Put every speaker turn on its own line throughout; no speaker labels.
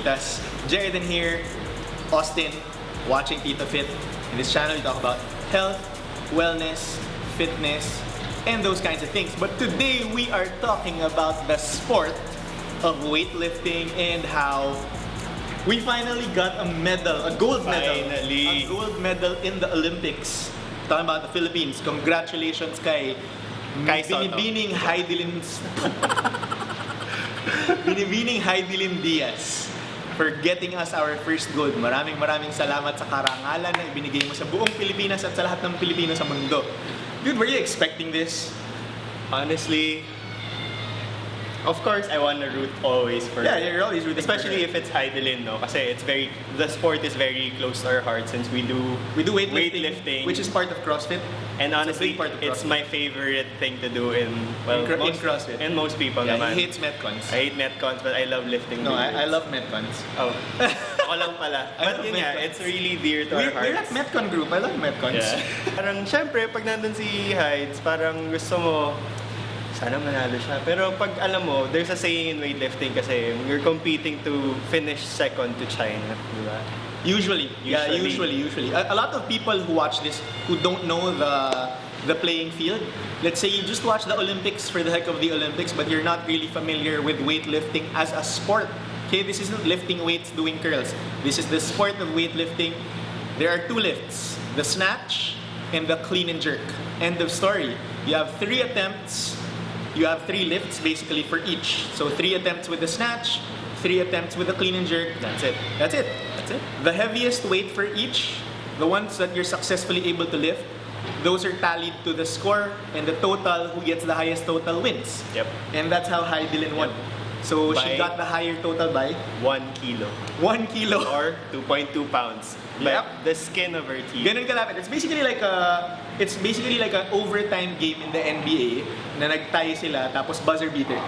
Tititas. Jaredin here, Austin, watching TitoFit. In this channel, we talk about health, wellness, fitness, and those kinds of things. But today, we are talking about the sport of weightlifting and how we finally got a medal, a gold medal.
Finally.
A gold medal in the Olympics. Talking about the Philippines. Congratulations kay Binibining Hidilyn Diaz for getting us our first gold. Maraming salamat sa karangalan na ibinigay mo sa buong Pilipinas at sa lahat ng Pilipino sa mundo. Dude, were you expecting this?
Honestly, of course, I want to root always for
Yeah,
her.
you're always rooting for
Especially
her.
if it's Hidilyn, no? Kasi the sport is very close to our heart since we do weightlifting,
which is part of CrossFit.
and honestly,
big part of
it's
CrossFit.
my favorite thing to do in
CrossFit.
And most people
Yeah,
naman.
he hates Metcons.
I hate Metcons, but I love lifting.
No, I
weights.
love Metcons.
Oh, ako lang pala.
I
But
love
yun nga,
Metcons.
it's really dear to our
We're
hearts.
at Metcon group. I love Metcons.
Yeah. Parang syempre, pag nandun si Hides, parang gusto mo, sana manalo siya. Pero pag alam mo, there's a saying in weightlifting kasi you're competing to finish second to China, di ba?
Usually. A lot of people who watch this who don't know the playing field. Let's say you just watch the Olympics for the heck of the Olympics, but you're not really familiar with weightlifting as a sport. Okay, this isn't lifting weights doing curls. This is the sport of weightlifting. There are two lifts: the snatch and the clean and jerk. End of story. You have 3 attempts. You have 3 lifts basically for each. So 3 attempts with the snatch, 3 attempts with the clean and jerk.
That's it.
That's it.
That's it.
The heaviest weight for each, the ones that you're successfully able to lift, those are tallied to the score, and the total, who gets the highest total wins.
Yep.
And that's how Hidilyn won.
Yep.
So she
By-
got the higher total by
1 kilo
1 kilo.
or 2.2 pounds. But
Yep.
the skin of her teeth.
Ganun kalapit. It's basically like an overtime game in the NBA na nag-tie sila tapos buzzer beater.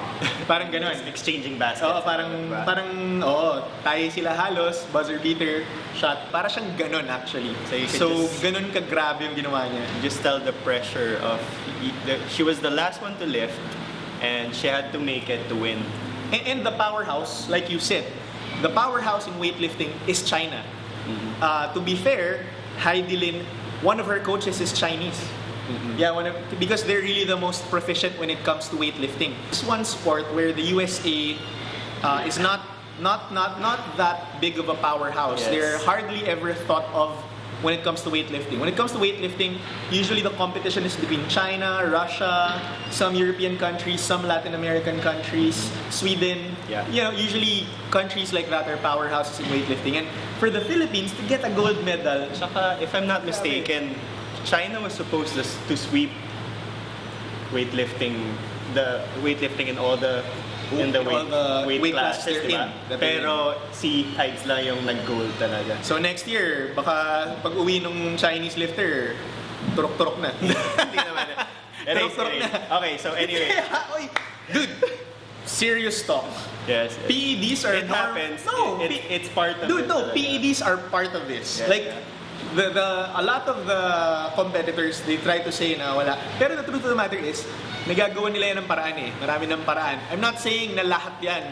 Parang ganun.
Exchanging baskets.
Oo, tayo sila halos, buzzer beater, shot. Para siyang ganun actually.
So you could
So,
just-
ganun ka-grabe yung ginawa niya.
Just tell the pressure of she was the last one to lift and she had to make it to win.
And the powerhouse, like you said, the powerhouse in weightlifting is China. To be fair, Hidilyn, one of her coaches is Chinese. Yeah, because they're really the most proficient when it comes to weightlifting. It's one sport where the USA is not that big of a powerhouse.
Yes.
They're hardly ever thought of when it comes to weightlifting. When it comes to weightlifting, usually the competition is between China, Russia, some European countries, some Latin American countries, Sweden.
Yeah.
You know, usually countries like that are powerhouses in weightlifting. And for the Philippines to get a gold medal,
Saka, if I'm not mistaken, China was supposed to sweep weightlifting in all the weight classes,
they're
diba?
in.
Pero si Hides lang yung nag-gold talaga.
so next year, baka pag uwi nung Chinese lifter, turok-turok na.
Hindi naman.
Turok-turok na.
Okay, so anyway.
Oy, dude, serious talk.
Yes.
PEDs are
It happens.
No,
It's part of
dude,
it.
no,
talaga.
PEDs are part of this.
Yes.
Like, a lot of the competitors, they try to say na wala. Pero the truth of the matter is, nagagawa nila yan ng paraan eh. Marami ng paraan. I'm not saying na lahat yan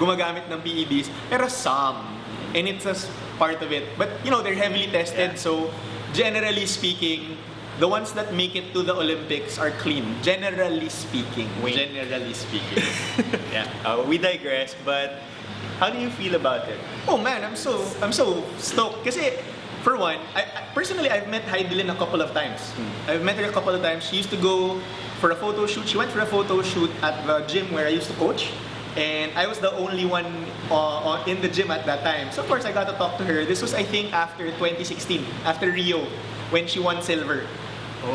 gumagamit ng PEDs, pero some. And it's a part of it. But, you know, they're heavily tested,
Yeah.
so generally speaking, the ones that make it to the Olympics are clean. Generally speaking.
Wink.
Generally speaking.
Yeah. We digress, but how do you feel about it?
Oh man, I'm so stoked. Kasi, for one, personally, I've met Hidilyn a couple of times. I've met her a couple of times. She used to go for a photo shoot. She went for a photo shoot at the gym where I used to coach. And I was the only one in the gym at that time. So of course, I got to talk to her. This was, I think, after 2016, after Rio, when she won silver.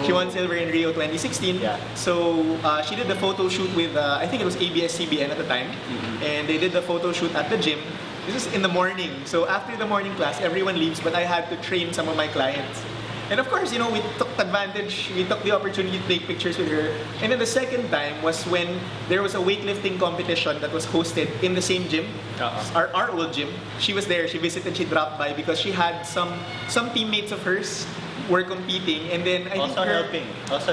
She won silver in Rio 2016.
Yeah.
So she did the photo shoot with, I think it was ABS-CBN at the time. And they did the photo shoot at the gym. This is in the morning. So after the morning class, everyone leaves, but I had to train some of my clients. And of course, you know, we took advantage, we took the opportunity to take pictures with her. And then the second time was when there was a weightlifting competition that was hosted in the same gym, our old gym. She was there, she visited, she dropped by because she had some teammates of hers were competing, and then I
Also
think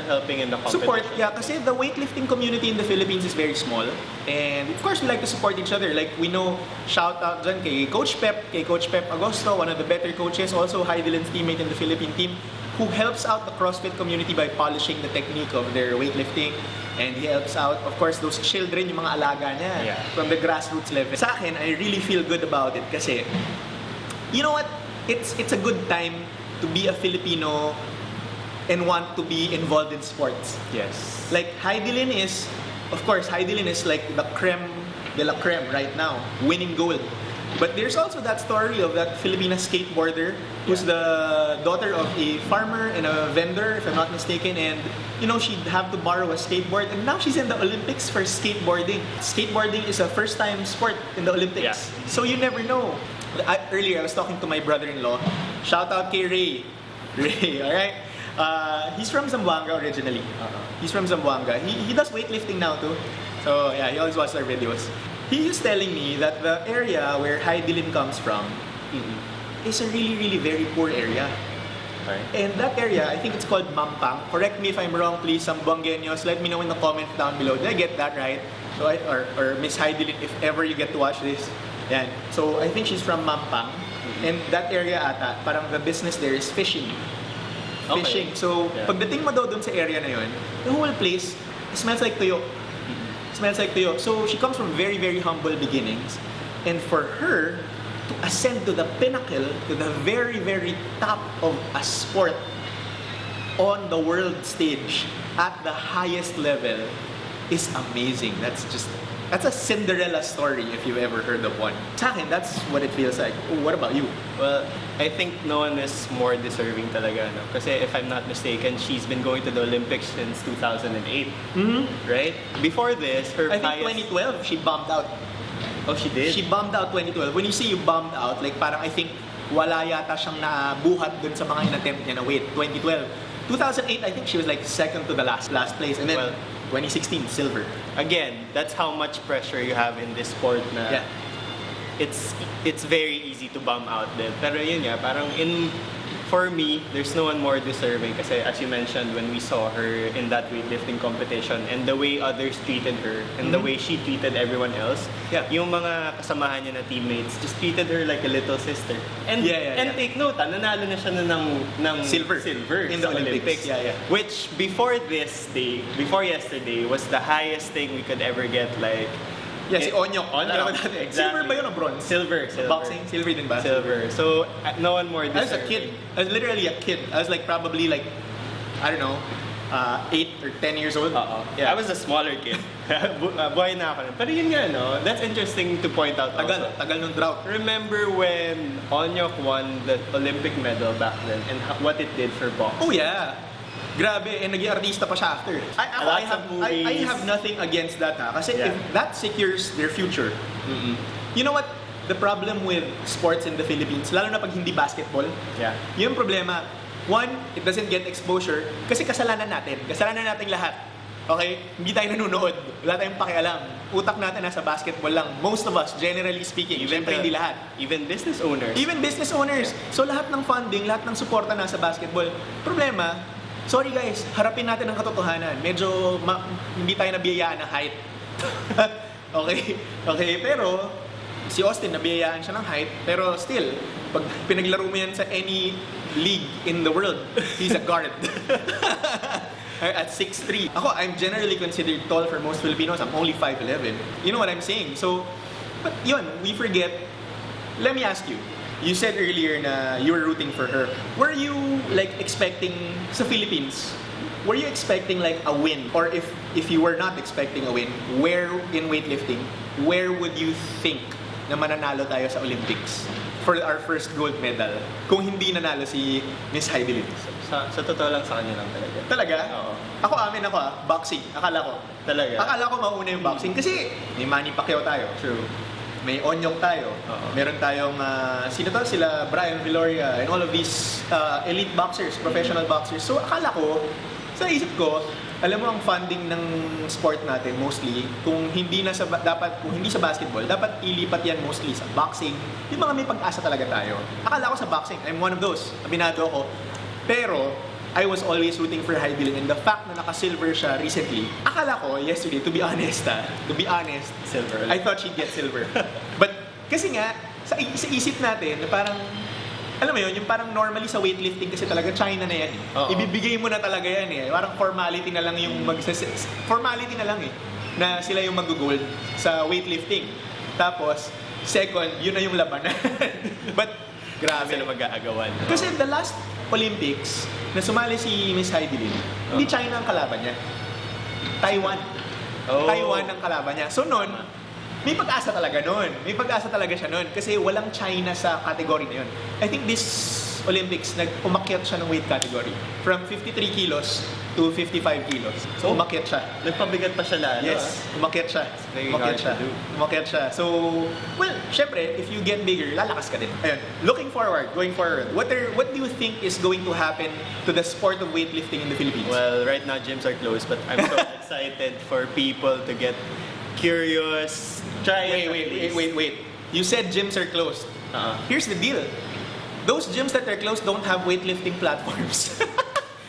helping in the competition.
support, yeah, kasi the weightlifting community in the Philippines is very small. And of course, we like to support each other. Like, we know, shout out dyan kay Coach Pep Agosto, one of the better coaches, also Hidilyn's teammate in the Philippine team, who helps out the CrossFit community by polishing the technique of their weightlifting. And he helps out, of course, those children, yung mga alaga niya, from the grassroots level. Sa akin, I really feel good about it kasi, you know what? It's a good time to be a Filipino and want to be involved in sports.
Yes.
Like, Hidilyn is like the creme de la creme right now, winning gold. But there's also that story of that Filipina skateboarder who's the daughter of a farmer and a vendor, if I'm not mistaken, and you know, she'd have to borrow a skateboard, and now she's in the Olympics for skateboarding. Skateboarding is a first-time sport in the Olympics,
Yeah.
so you never know. Earlier, I was talking to my brother-in-law. Shout out kay Ray. Ray, alright? He's from Zamboanga originally. He's from Zamboanga. He does weightlifting now too. So yeah, he always watches our videos. He is telling me that the area where Hidilyn comes from is a really, really very poor area.
Okay.
And that area, I think it's called Mampang. Correct me if I'm wrong, please, Zamboangueños. Let me know in the comments down below. Did I get that right? So or Miss Hidilyn, if ever you get to watch this. Yan. So I think she's from Mampang. And that area ata, parang the business there is fishing.
Okay.
Fishing. So, pagdating mo daw dun sa area na yun, the whole place smells like tuyo. Smells like tuyo. So, she comes from very, very humble beginnings. And for her to ascend to the pinnacle, to the very, very top of a sport on the world stage at the highest level is amazing. That's a Cinderella story if you've ever heard of one. Sa akin, that's what it feels like. What about you?
Well, I think no one is more deserving talaga, no? Kasi if I'm not mistaken, she's been going to the Olympics since 2008. Right? Before this, her
I think
highest...
2012, she bombed out.
Oh, she did?
She bombed out 2012. When you say you bombed out, like parang I think wala yata siyang nabuhat dun sa mga in-attempt niya na weight. 2012. 2008, I think she was like second to the last place. And then 2016, silver.
Again, that's how much pressure you have in this sport na it's very easy to bomb out din. Pero yun nga, parang for me, there's no one more deserving kasi as you mentioned, when we saw her in that weightlifting competition and the way others treated her and the way she treated everyone else, yung mga kasamahan niya na teammates just treated her like a little sister. And take note, nanalo na siya ng
silver
in the Olympics. Which before yesterday was the highest thing we could ever get, like
si Onyok.
Exactly.
Silver ba yun o bronze?
Silver.
Boxing? Silver din ba?
Silver. So, no one more deserving.
I was a kid. I was literally a kid. I was like probably like, I don't know, 8 or 10 years old.
I was a smaller kid. Buhay na ako. Pero yun nga, no? That's interesting to point out also.
Tagal nung drought.
Remember when Onyok won the Olympic medal back then and what it did for boxing?
Oh yeah. Grabe, and naging artista pa siya after. I have nothing against that kasi if that secures their future. You know what? The problem with sports in the Philippines, lalo na pag hindi basketball, yung problema, one, it doesn't get exposure kasi kasalanan natin lahat. Okay? Hindi tayo nanonood. Wala tayong pakialam. Utak natin nasa basketball lang. Most of us, generally speaking. Siyempre hindi lahat.
Even business owners.
So lahat ng funding, lahat ng suporta nasa basketball. Problema, sorry guys, harapin natin ang katotohanan. Medyo hindi tayo nabiyayaan ng height. Okay, pero si Austin nabiyayaan siya ng height, pero still, pag pinaglaro mo yan sa any league in the world, he's a guard. At 6'3". Ako, I'm generally considered tall for most Filipinos. I'm only 5'11". You know what I'm saying? So, but yun, we forget. Let me ask you. You said earlier na you were rooting for her. Were you like expecting sa Philippines? Were you expecting like a win? Or if you were not expecting a win, where in weightlifting, where would you think na mananalo tayo sa Olympics for our first gold medal kung hindi nanalo si Miss Hidilyn?
Sa totoo lang sa kanya lang talaga.
Talaga?
Oo.
Ako boxing. Akala ko.
Talaga?
Akala ko mauna yung boxing kasi may Manny Pacquiao tayo.
True.
May Onyok tayo. Meron tayong, sila Brian Viloria and all of these elite boxers, professional boxers. So akala ko, sa isip ko, alam mo ang funding ng sport natin mostly, kung hindi sa basketball, dapat ilipat yan mostly sa boxing. Yung mga may pag-asa talaga tayo. Akala ko sa boxing, I'm one of those. Aminado ako. Pero, I was always rooting for Hidilyn, and the fact na naka-silver siya recently, akala ko yesterday, to be honest,
Silver.
I thought she'd get silver. But kasi nga, sa isip natin, na parang, alam mo yun, yung parang normally sa weightlifting kasi talaga China na yan. Ibibigay mo na talaga yan eh. Parang formality na lang yung formality na lang eh, na sila yung mag-gold sa weightlifting. Tapos, second, yun na yung labanan. But, grabe.
Sila mag-aagawan.
Kasi the last Olympics, na sumali si Miss Hidilyn, hindi China ang kalaban niya. Taiwan. Taiwan ang kalaban niya. So noon, may pag-asa talaga noon. May pag-asa talaga siya noon. Kasi walang China sa category na yun. I think this Olympics, umakyat siya ng weight category. From 53 kilos to 55 kilos. So umakyat siya.
Nagpabigat pa siya lalo.
Yes, umakyat siya.
Very hard to do.
Umakyat siya. So, well, syempre, if you get bigger, lalakas ka din. Ayun. Looking forward, going forward, what do you think is going to happen to the sport of weightlifting in the Philippines?
Well, right now gyms are closed, but I'm so excited for people to get curious. Try it.
Wait. You said gyms are closed. Here's the deal. Those gyms that are closed don't have weightlifting platforms.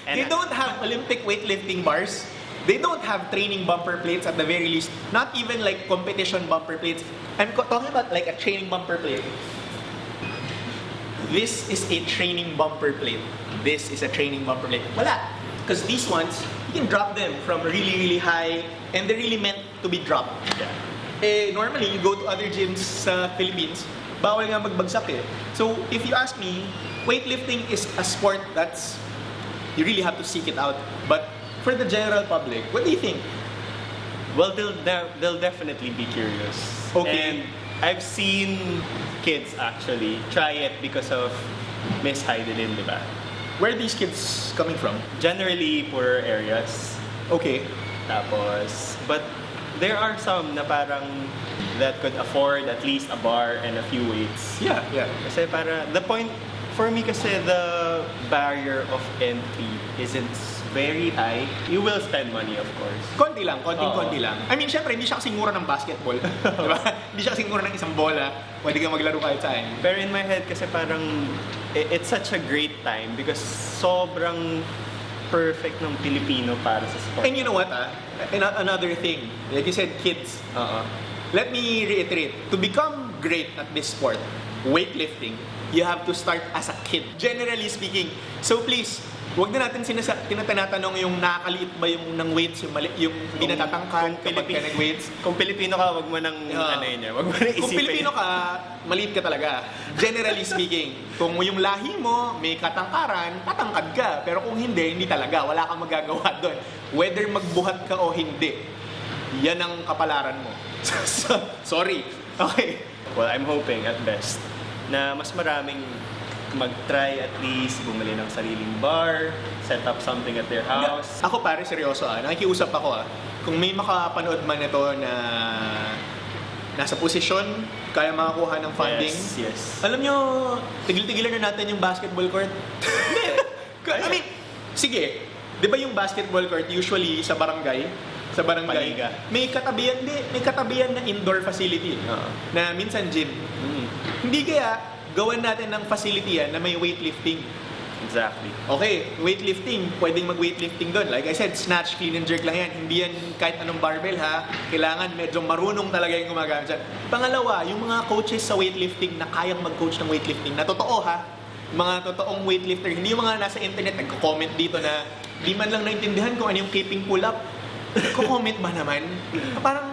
They don't have Olympic weightlifting bars. They don't have training bumper plates at the very least. Not even like competition bumper plates. I'm talking about like a training bumper plate. This is a training bumper plate. This is a training bumper plate. Wala. Because these ones, you can drop them from really, really high and they're really meant to be dropped.
Yeah.
Normally, you go to other gyms sa Philippines, bawal nga magbagsak eh. So, if you ask me, weightlifting is a sport that's, you really have to seek it out. But for the general public, what do you think?
Well, they'll definitely be curious.
Okay.
And I've seen kids actually try it because of Miss Hidilyn, di ba?
Where are these kids coming from?
Generally, poorer areas.
Okay.
Tapos, but there are some na parang that could afford at least a bar and a few weights.
Yeah.
Kasi the point for me kasi the barrier of entry isn't very high. You will spend money, of course.
Konti lang. I mean, syempre, hindi siya kasing mura ng basketball. Diba? Hindi siya kasing mura ng isang bola. Pwede ka maglaro kahit saan.
Pero in my head kasi parang it's such a great time because sobrang perfect ng Pilipino para sa sport.
And you know what, another thing, like you said, kids. Let me reiterate, to become great at this sport, weightlifting, you have to start as a kid. Generally speaking. So please, huwag na natin tinatanong yung nakakaliit ba yung ng weights, yung hindi natatangkad kapag ka nag-weights.
Kung Pilipino ka, wag mo nang wag mo nang isipin.
Kung Pilipino ka, maliit ka talaga. Generally speaking, kung yung lahi mo may katangkaran, tatangkad ka. Pero kung hindi talaga. Wala kang magagawa doon. Whether magbuhat ka o hindi, yan ang kapalaran mo. Sorry. Okay.
Well, I'm hoping at best na mas maraming mag-try at least, bumili ng sariling bar, set up something at their house.
Ako pare, seryoso nakikiusap ako Kung may makapanood man ito na nasa posisyon, kaya makakuha ng funding.
Yes.
Alam nyo, tigil-tigilan na natin yung basketball court. I mean, sige, di ba yung basketball court usually sa barangay,
Paliga.
may katabihan na indoor facility na minsan gym. Hindi kaya gawan natin ng facility na may weightlifting.
Exactly.
Okay, weightlifting, pwedeng mag-weightlifting doon. Like I said, snatch, clean and jerk lang yan. Hindi yan kahit anong barbell Kailangan medyo marunong talaga yung gumagamit dyan. Pangalawa, yung mga coaches sa weightlifting na kayang mag-coach ng weightlifting, na totoo mga totoong weightlifter, hindi yung mga nasa internet nagko-comment dito na di man lang naintindihan kung ano yung keeping pull-up. Nagko-comment ba naman? Parang,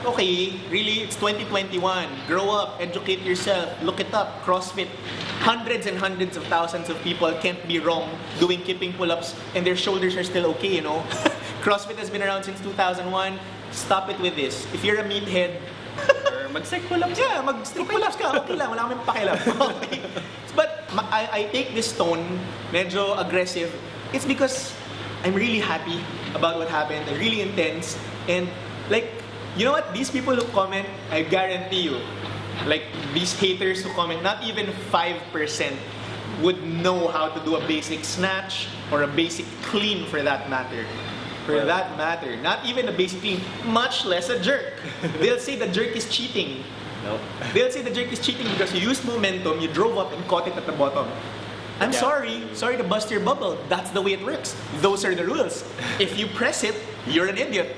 okay, really, it's 2021. Grow up, educate yourself, look it up, CrossFit. Hundreds and hundreds of thousands of people can't be wrong doing keeping pull-ups and their shoulders are still okay, you know? CrossFit has been around since 2001. Stop it with this. If you're a meathead,
or mag-stick pull-ups.
Yeah, mag-stick pull-ups ka. Okay lang, wala kami pakialam. Okay. But I take this tone, medyo aggressive. It's because I'm really happy about what happened. I'm really intense. And like, you know what? These people who comment, I guarantee you, like these haters who comment, not even 5% would know how to do a basic snatch or a basic clean for that matter. Not even a basic clean, much less a jerk. They'll say the jerk is cheating.
No.
They'll say the jerk is cheating because you used momentum, you drove up and caught it at the bottom. I'm
Yeah.
sorry to bust your bubble. That's the way it works. Those are the rules. If you press it, you're an idiot.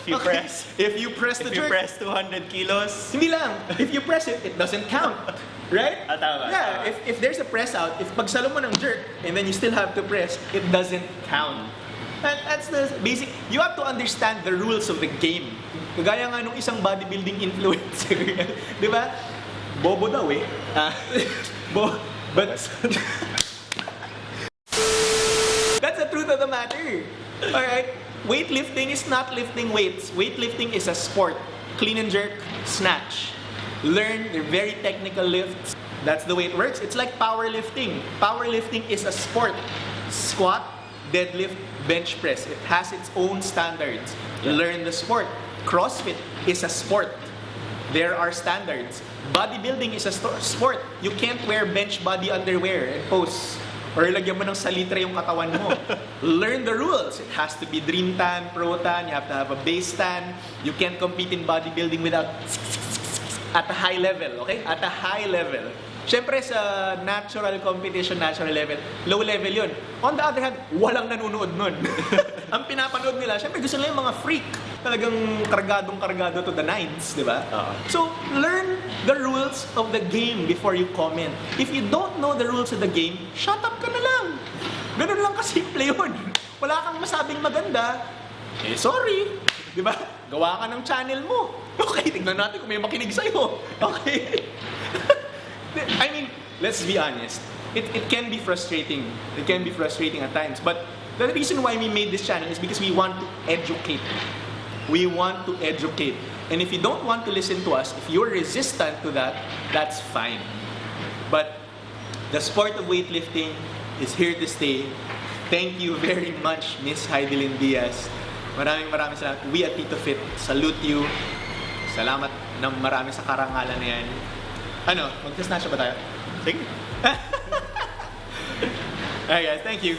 If you press,
If you press the
if you
jerk,
press 200 kilos,
hindi lang. If you press it, it doesn't count. Right?
Tama.
Yeah, if there's a press out, if pagsalo mo ng jerk, and then you still have to press, it doesn't count. That's the basic. You have to understand the rules of the game. Kagaya nga nung isang bodybuilding influencer. Di ba? Bobo daw eh. But that's the truth of the matter. Alright? Weightlifting is not lifting weights. Weightlifting is a sport. Clean and jerk, snatch. Learn the very technical lifts. That's the way it works. It's like powerlifting. Powerlifting is a sport. Squat, deadlift, bench press. It has its own standards. Learn the sport. CrossFit is a sport. There are standards. Bodybuilding is a sport. You can't wear bench body underwear and pose. Or lagyan mo ng salitre yung katawan mo. Learn the rules. It has to be dream tan, pro tan. You have to have a base tan. You can't compete in bodybuilding without at a high level, okay? At a high level. Siyempre sa natural competition, natural level, low level yun. On the other hand, walang nanonood nun. Ang pinapanood nila, siyempre gusto nila yung mga freak. Talagang kargadong-kargado to the nines, di ba? So, learn the rules of the game before you comment. If you don't know the rules of the game, shut up ka na lang. Ganun lang kasimple yun. Wala kang masabing maganda, eh sorry. Di ba? Gawa ka ng channel mo. Okay, tignan natin kung may makinig sa'yo. Okay. I mean, let's be honest. It can be frustrating. It can be frustrating at times. But the reason why we made this channel is because we want to educate. We want to educate. And if you don't want to listen to us, if you're resistant to that, that's fine. But the sport of weightlifting is here to stay. Thank you very much, Miss Hidilyn Diaz. Maraming salamat. We at TitoFit salute you. Salamat ng marami sa karangalan na yan. Ano, mag-snatch ba tayo?
sige.
Alright guys, thank you.